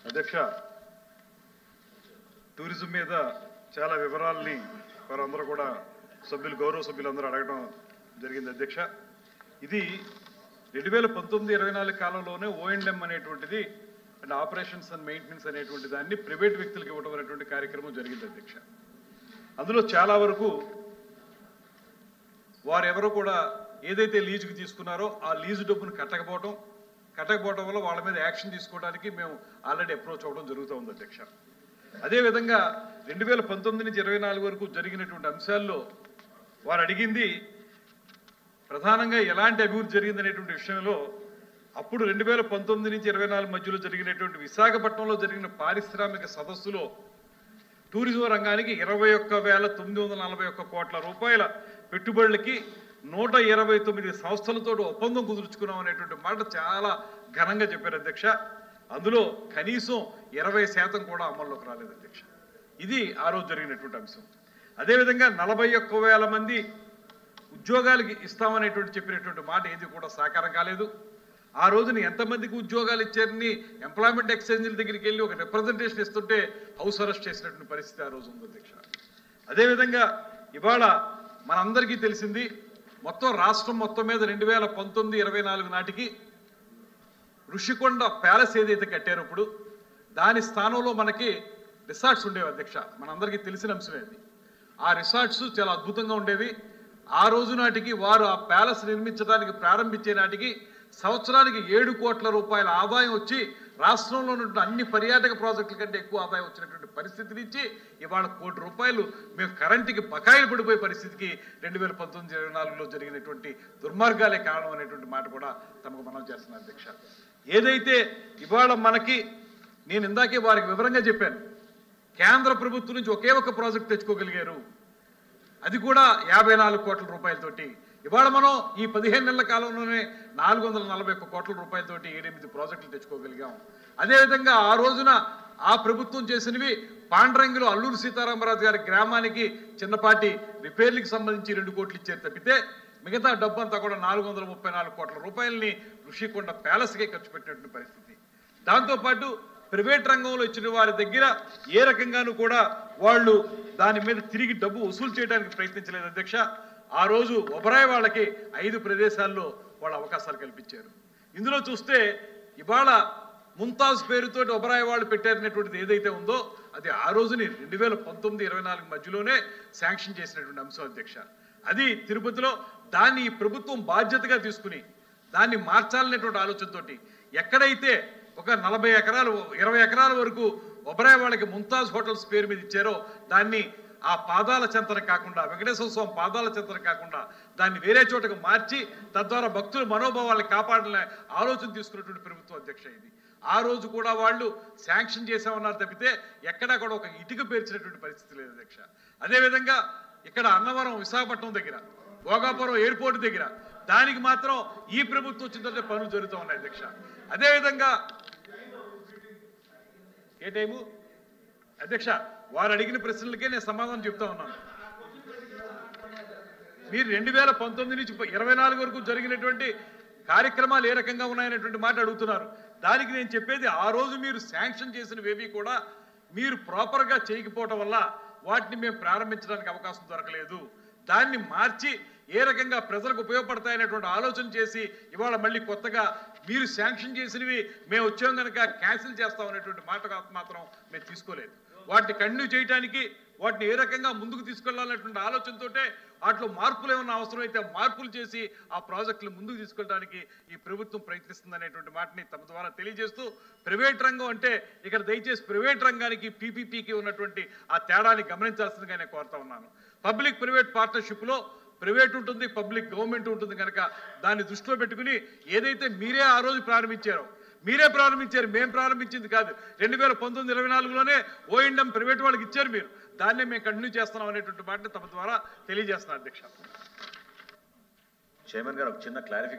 అధ్యక్ష, టూరిజం మీద చాలా వివరాలని వారందరూ కూడా గౌరవ సభ్యులందరూ అడగడం జరిగింది అధ్యక్ష. ఇది 2019-24 కాలంలోనే O&M అనేటువంటిది అండ్ ఆపరేషన్స్ అండ్ మెయింటెనెన్స్ అనేటువంటి దాన్ని ప్రైవేట్ వ్యక్తులకు ఇవ్వడం అనేటువంటి కార్యక్రమం జరిగింది అధ్యక్ష. అందులో చాలా వరకు వారెవరూ కూడా ఏదైతే లీజుకి తీసుకున్నారో ఆ లీజు డబ్బును కట్టకపోవడం వల్ల వాళ్ళ మీద యాక్షన్ తీసుకోవడానికి మేము ఆల్రెడీ అప్రోచ్ అవ్వడం జరుగుతూ ఉంది అధ్యక్ష. అదేవిధంగా 2019-24 వరకు జరిగినటువంటి అంశాల్లో వారు అడిగింది ప్రధానంగా ఎలాంటి అభివృద్ధి జరిగిందనేటువంటి విషయంలో అప్పుడు 2019-24 మధ్యలో జరిగినటువంటి విశాఖపట్నంలో జరిగిన పారిశ్రామిక సదస్సులో టూరిజం రంగానికి 21,941 కోట్ల రూపాయల పెట్టుబడులకి 129 సంస్థలతో ఒప్పందం కుదుర్చుకున్నాం అనేటువంటి మాట చాలా ఘనంగా చెప్పారు అధ్యక్ష. అందులో కనీసం 20% కూడా అమల్లోకి రాలేదు అధ్యక్ష. ఇది ఆ రోజు జరిగినటువంటి అంశం. అదేవిధంగా 41,000 మంది ఉద్యోగాలకి ఇస్తామనేటువంటి చెప్పినటువంటి మాట ఏది కూడా సాకారం కాలేదు. ఆ రోజున ఎంతమందికి ఉద్యోగాలు ఇచ్చారని ఎంప్లాయ్మెంట్ ఎక్స్చేంజ్ల దగ్గరికి వెళ్ళి ఒక రిప్రజెంటేషన్ ఇస్తుంటే హౌస్ అరెస్ట్ చేసినటువంటి పరిస్థితి ఆ రోజు ఉంది అధ్యక్ష. అదేవిధంగా ఇవాళ మనందరికీ తెలిసింది మొత్తం రాష్ట్రం మొత్తం మీద 2019-24 నాటికి ఋషికొండ ప్యాలెస్ ఏదైతే కట్టారో ఇప్పుడు దాని స్థానంలో మనకి రిసార్ట్స్ ఉండేవి అధ్యక్ష. మనందరికీ తెలిసిన అంశమే అది. ఆ రిసార్ట్స్ చాలా అద్భుతంగా ఉండేవి. ఆ రోజు నాటికి వారు ఆ ప్యాలెస్ నిర్మించడానికి ప్రారంభించే నాటికి సంవత్సరానికి 7 కోట్ల రూపాయల ఆదాయం వచ్చి రాష్ట్రంలో ఉన్నటువంటి అన్ని పర్యాటక ప్రాజెక్టుల కంటే ఎక్కువ ఆదాయం వచ్చినటువంటి పరిస్థితి నుంచి ఇవాళ 1 కోటి రూపాయలు మేము కరెంటుకి బకాయిలు పడిపోయే పరిస్థితికి 2019-24లో జరిగినటువంటి దుర్మార్గాలే కారణం అనేటువంటి మాట కూడా తమకు మనం చేస్తున్నాం అధ్యక్ష. ఏదైతే ఇవాళ మనకి నేను ఇందాకే వారికి వివరంగా చెప్పాను, కేంద్ర ప్రభుత్వం నుంచి ఒకే ఒక ప్రాజెక్ట్ తెచ్చుకోగలిగారు, అది కూడా 54 కోట్ల రూపాయలతోటి. ఇవాళ మనం ఈ 15 నెలల కాలంలోనే 441 కోట్ల రూపాయలతోటి 7-8 ప్రాజెక్టులు తెచ్చుకోగలిగాం. అదేవిధంగా ఆ రోజున ఆ ప్రభుత్వం చేసినవి పాండ్రంగిలో అల్లూరు సీతారామరాజు గారి గ్రామానికి చిన్నపాటి రిపేర్లకు సంబంధించి 2 కోట్లు ఇచ్చారు తప్పితే మిగతా డబ్బు అంతా కూడా 434 కోట్ల రూపాయలని ఋషికొండ ప్యాలెస్కే ఖర్చు పెట్టినటువంటి పరిస్థితి. దాంతోపాటు ప్రైవేట్ రంగంలో ఇచ్చిన వారి దగ్గర ఏ రకంగానూ కూడా వాళ్ళు దాని మీద తిరిగి డబ్బు వసూలు చేయడానికి ప్రయత్నించలేదు అధ్యక్ష. ఆ రోజు ఒబరాయ్ వాళ్ళకి 5 ప్రదేశాల్లో వాళ్ళ అవకాశాలు కల్పించారు. ఇందులో చూస్తే ఇవాళ ముంతాజ్ పేరుతోటి ఒబరాయ్ వాళ్ళు పెట్టారనేటువంటిది ఏదైతే ఉందో అది ఆ రోజుని 2019-24 మధ్యలోనే శాంక్షన్ చేసినటువంటి అంశం అధ్యక్ష. అది తిరుపతిలో దాన్ని ఈ ప్రభుత్వం బాధ్యతగా తీసుకుని దాన్ని మార్చాలనేటువంటి ఆలోచనతోటి ఎక్కడైతే ఒక 40 ఎకరాలు 20 ఎకరాల వరకు ఒబరాయ్ వాళ్ళకి ముంతాజ్ హోటల్స్ పేరు మీద ఇచ్చారో దాన్ని ఆ పాదాల చెంతన కాకుండా వెంకటేశ్వర స్వామి పాదాల చెంతన కాకుండా దాన్ని వేరే చోటకు మార్చి తద్వారా భక్తుల మనోభావాలను కాపాడాలనే ఆలోచన తీసుకున్నటువంటి ప్రభుత్వం అధ్యక్ష ఇది. ఆ రోజు కూడా వాళ్ళు శాంక్షన్ చేసామన్నారు తప్పితే ఎక్కడా కూడా ఒక ఇటుక పేర్చినటువంటి పరిస్థితి లేదు అధ్యక్ష. అదేవిధంగా ఇక్కడ అన్నవరం విశాఖపట్నం దగ్గర భోగాపురం ఎయిర్పోర్ట్ దగ్గర దానికి మాత్రం ఈ ప్రభుత్వం వచ్చిందంటే పనులు జరుగుతూ ఉన్నాయి అధ్యక్ష. అదేవిధంగా ఏ టైము అధ్యక్ష వారు అడిగిన ప్రశ్నలకే నేను సమాధానం చెప్తా ఉన్నాను. మీరు 2019-24 వరకు జరిగినటువంటి కార్యక్రమాలు ఏ రకంగా ఉన్నాయనేటువంటి మాట అడుగుతున్నారు. దానికి నేను చెప్పేది ఆ రోజు మీరు శాంక్షన్ చేసినవేవి కూడా మీరు ప్రాపర్గా చేయకపోవటం వల్ల వాటిని మేము ప్రారంభించడానికి అవకాశం దొరకలేదు. దాన్ని మార్చి ఏ రకంగా ప్రజలకు ఉపయోగపడతాయనేటువంటి ఆలోచన చేసి ఇవాళ మళ్ళీ కొత్తగా మీరు శాంక్షన్ చేసినవి మేము వచ్చాం కనుక క్యాన్సిల్ చేస్తామనేటువంటి మాట మాత్రం మేము తీసుకోలేదు. వాటిని కంటిన్యూ చేయడానికి వాటిని ఏ రకంగా ముందుకు తీసుకెళ్లాలనేటువంటి ఆలోచనతోటే వాటిలో మార్పులు ఏమన్నా అవసరమైతే మార్పులు చేసి ఆ ప్రాజెక్టులు ముందుకు తీసుకెళ్ళడానికి ఈ ప్రభుత్వం ప్రయత్నిస్తుందనేటువంటి మాటని తమ ద్వారా తెలియజేస్తూ ప్రైవేట్ రంగం అంటే ఇక్కడ దయచేసి ప్రైవేట్ రంగానికి పీపీపీకి ఉన్నటువంటి ఆ తేడాన్ని గమనించాల్సిందిగా నేను కోరుతా ఉన్నాను. పబ్లిక్ ప్రైవేట్ పార్ట్నర్షిప్లో ప్రైవేట్ ఉంటుంది, పబ్లిక్ గవర్నమెంట్ ఉంటుంది కనుక దాన్ని దృష్టిలో పెట్టుకుని ఏదైతే మీరే ఆ రోజు ప్రారంభించారో మీరే ప్రారంభించారు, మేము ప్రారంభించింది కాదు. 2019-24లోనే O&M ప్రైవేట్ వాళ్ళకి ఇచ్చారు, మీరు దాన్నే మేము కంటిన్యూ చేస్తున్నాం అనేటువంటి మాటని తమ ద్వారా తెలియజేస్తున్నాను అధ్యక్ష. చైర్మన్ గారు ఒక చిన్న క్లారిఫికేషన్